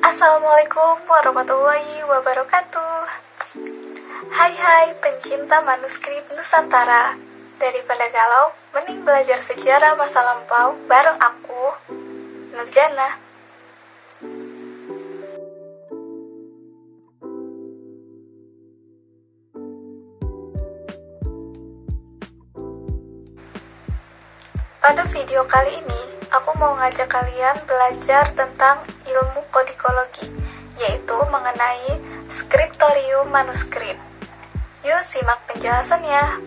Assalamualaikum warahmatullahi wabarakatuh. Hai pencinta manuskrip Nusantara. Daripada galau, mending belajar sejarah masa lampau bareng aku, Nurjana. Pada video kali ini, aku mau ngajak kalian belajar tentang ilmu kodikologi, yaitu mengenai skriptorium manuskrip. Yuk simak penjelasannya.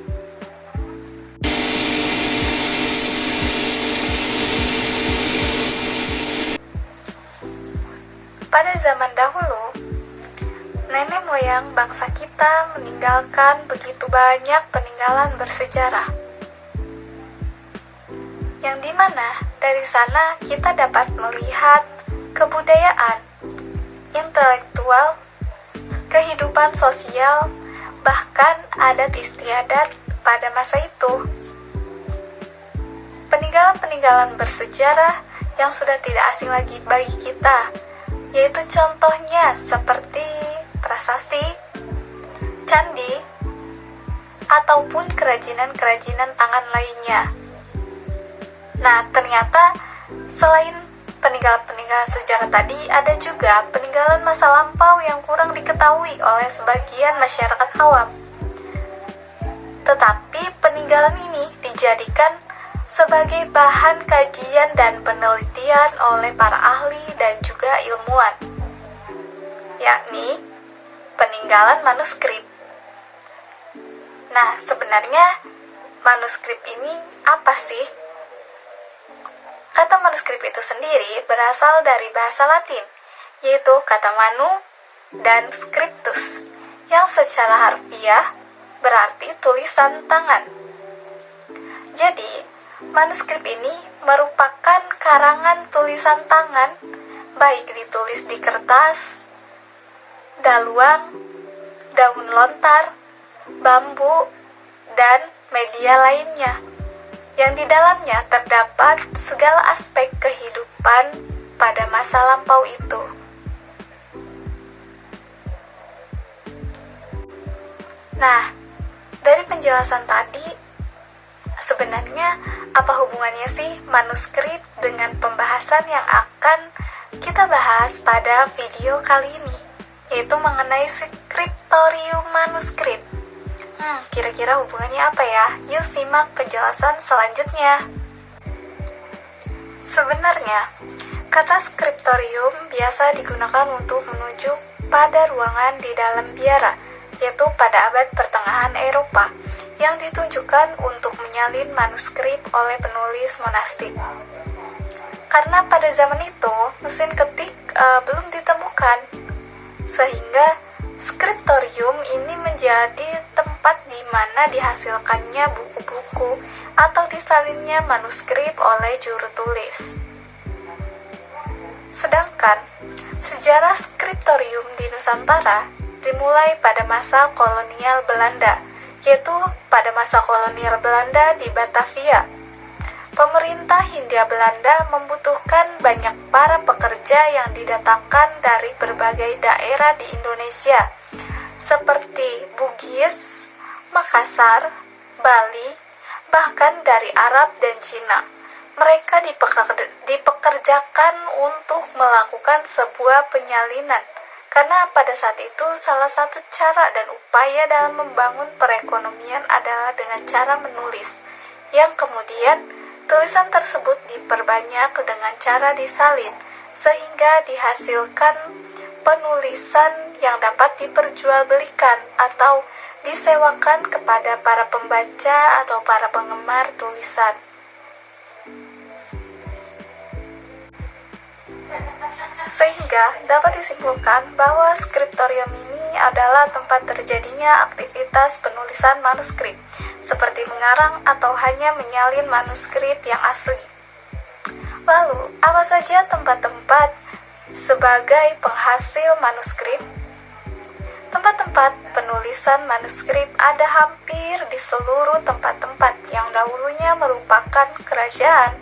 Pada zaman dahulu, nenek moyang bangsa kita meninggalkan begitu banyak peninggalan bersejarah, yang dimana dari sana kita dapat melihat kebudayaan, intelektual, kehidupan sosial, bahkan adat istiadat pada masa itu. Peninggalan-peninggalan bersejarah yang sudah tidak asing lagi bagi kita, yaitu contohnya seperti prasasti, candi, ataupun kerajinan-kerajinan tangan lainnya. Nah, ternyata selain peninggalan-peninggalan sejarah tadi, ada juga peninggalan masa lampau yang kurang diketahui oleh sebagian masyarakat awam. Tetapi peninggalan ini dijadikan sebagai bahan kajian dan penelitian oleh para ahli dan juga ilmuwan, yakni peninggalan manuskrip. Nah, sebenarnya manuskrip ini apa sih? Kata manuskrip itu sendiri berasal dari bahasa Latin, yaitu kata manu dan scriptus, yang secara harfiah berarti tulisan tangan. Jadi, manuskrip ini merupakan karangan tulisan tangan, baik ditulis di kertas, daluang, daun lontar, bambu, dan media lainnya, yang di dalamnya terdapat segala aspek kehidupan pada masa lampau itu. Nah, dari penjelasan tadi, sebenarnya apa hubungannya sih manuskrip dengan pembahasan yang akan kita bahas pada video kali ini, yaitu mengenai skriptorium manuskrip. Kira-kira hubungannya apa ya? Yuk simak penjelasan selanjutnya. Sebenarnya, kata skriptorium biasa digunakan untuk menuju pada ruangan di dalam biara, yaitu pada abad pertengahan Eropa, yang ditunjukkan untuk menyalin manuskrip oleh penulis monastik. Karena pada zaman itu, mesin ketik belum ditemukan, sehingga skriptorium ini menjadi tempat di mana dihasilkannya buku-buku atau disalinnya manuskrip oleh juru tulis. Sedangkan sejarah skriptorium di Nusantara dimulai pada masa kolonial Belanda, yaitu pada masa kolonial Belanda di Batavia. Pemerintah Hindia Belanda membutuhkan banyak para pekerja yang didatangkan dari berbagai daerah di Indonesia, seperti Bugis, Makassar, Bali, bahkan dari Arab dan Cina. Mereka dipekerjakan untuk melakukan sebuah penyalinan, karena pada saat itu salah satu cara dan upaya dalam membangun perekonomian adalah dengan cara menulis, yang kemudian tulisan tersebut diperbanyak dengan cara disalin, sehingga dihasilkan penulisan yang dapat diperjualbelikan atau disewakan kepada para pembaca atau para penggemar tulisan. Sehingga dapat disimpulkan bahwa skriptorium ini adalah tempat terjadinya aktivitas penulisan manuskrip, seperti mengarang atau hanya menyalin manuskrip yang asli. Lalu, apa saja tempat-tempat sebagai penghasil manuskrip? Tempat-tempat penulisan manuskrip ada hampir di seluruh tempat-tempat yang dahulunya merupakan kerajaan.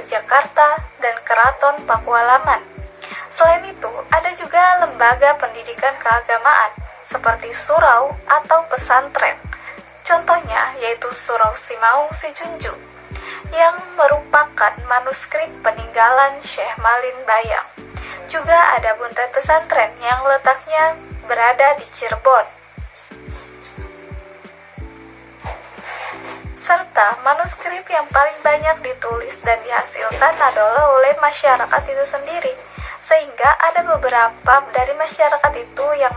Yogyakarta, dan Keraton Pakualaman. Selain itu, ada juga lembaga pendidikan keagamaan seperti surau atau pesantren. Contohnya yaitu Surau Simaung Sijunjung yang merupakan manuskrip peninggalan Syekh Malin Bayang. Juga ada Buntet Pesantren yang letaknya berada di Cirebon. Serta manuskrip yang paling banyak ditulis dan dihasilkan adalah oleh masyarakat itu sendiri. Sehingga ada beberapa dari masyarakat itu yang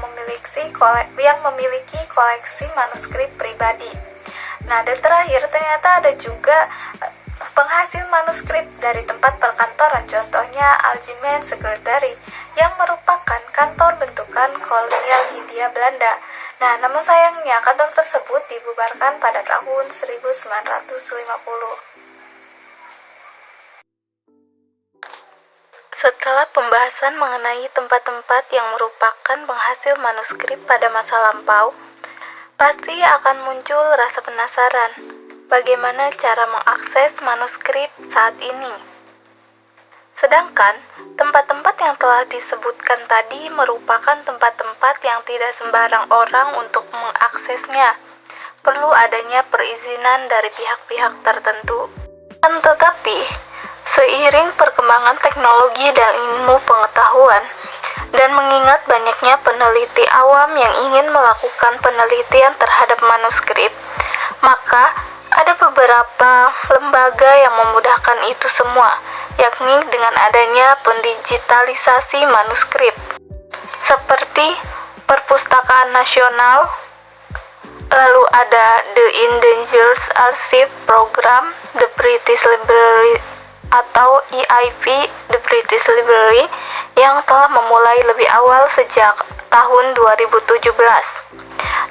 memiliki koleksi manuskrip pribadi. Nah, dan terakhir ternyata ada juga penghasil manuskrip dari tempat perkantoran, contohnya Algemeen Secretary, yang merupakan kantor bentukan kolonial Hindia Belanda. Nah, namun sayangnya kantor tersebut dibubarkan pada tahun 1950. Setelah pembahasan mengenai tempat-tempat yang merupakan penghasil manuskrip pada masa lampau, pasti akan muncul rasa penasaran bagaimana cara mengakses manuskrip saat ini. Sedangkan tempat-tempat yang telah disebutkan tadi merupakan tempat-tempat yang tidak sembarang orang untuk mengaksesnya. Perlu adanya perizinan dari pihak-pihak tertentu. Tetapi, seiring perkembangan teknologi dan ilmu pengetahuan, dan mengingat banyaknya peneliti awam yang ingin melakukan penelitian terhadap manuskrip, maka ada beberapa lembaga yang memudahkan itu semua, yakni dengan adanya pendigitalisasi manuskrip, seperti Perpustakaan Nasional, lalu ada The Endangered Archive Program, The British Library atau EIP, The British Library, yang telah memulai lebih awal sejak tahun 2017.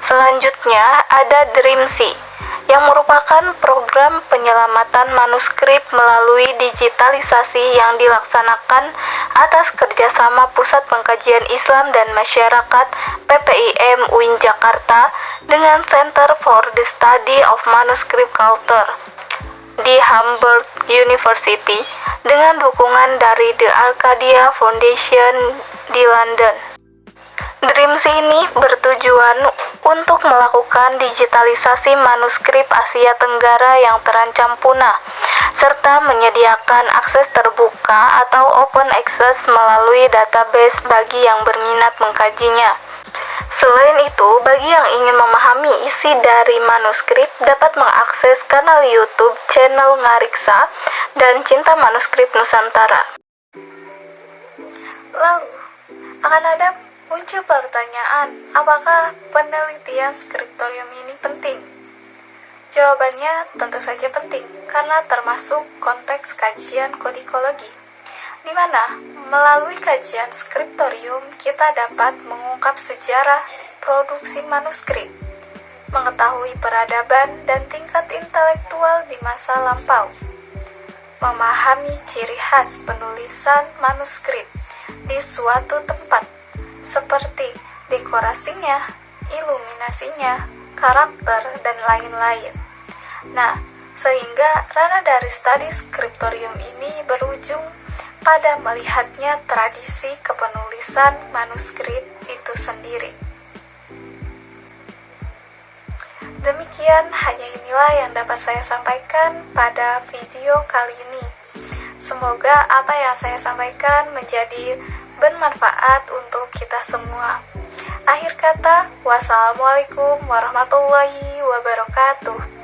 Selanjutnya ada DRIMSI, yang merupakan program penyelamatan manuskrip melalui digitalisasi yang dilaksanakan atas kerjasama Pusat Pengkajian Islam dan Masyarakat PPIM UIN Jakarta dengan Center for the Study of Manuscript Culture di Hamburg University dengan dukungan dari The Arcadia Foundation di London. DRIMSI ini bertujuan untuk melakukan digitalisasi manuskrip Asia Tenggara yang terancam punah, serta menyediakan akses terbuka atau open access melalui database bagi yang berminat mengkajinya. Selain itu, bagi yang ingin memahami isi dari manuskrip dapat mengakses kanal YouTube channel Ngariksa dan Cinta Manuskrip Nusantara. Lalu, akan ada muncul pertanyaan, apakah penelitian skriptorium ini penting? Jawabannya tentu saja penting, karena termasuk konteks kajian kodikologi, di mana melalui kajian skriptorium kita dapat mengungkap sejarah produksi manuskrip, mengetahui peradaban dan tingkat intelektual di masa lampau, memahami ciri khas penulisan manuskrip di suatu tempat, seperti dekorasinya, iluminasinya, karakter, dan lain-lain. Nah, sehingga ranah dari studi skriptorium ini berujung pada melihatnya tradisi kepenulisan manuskrip itu sendiri. Demikian, hanya inilah yang dapat saya sampaikan pada video kali ini. Semoga apa yang saya sampaikan menjadi bermanfaat untuk kita semua. Akhir kata, wassalamualaikum warahmatullahi wabarakatuh.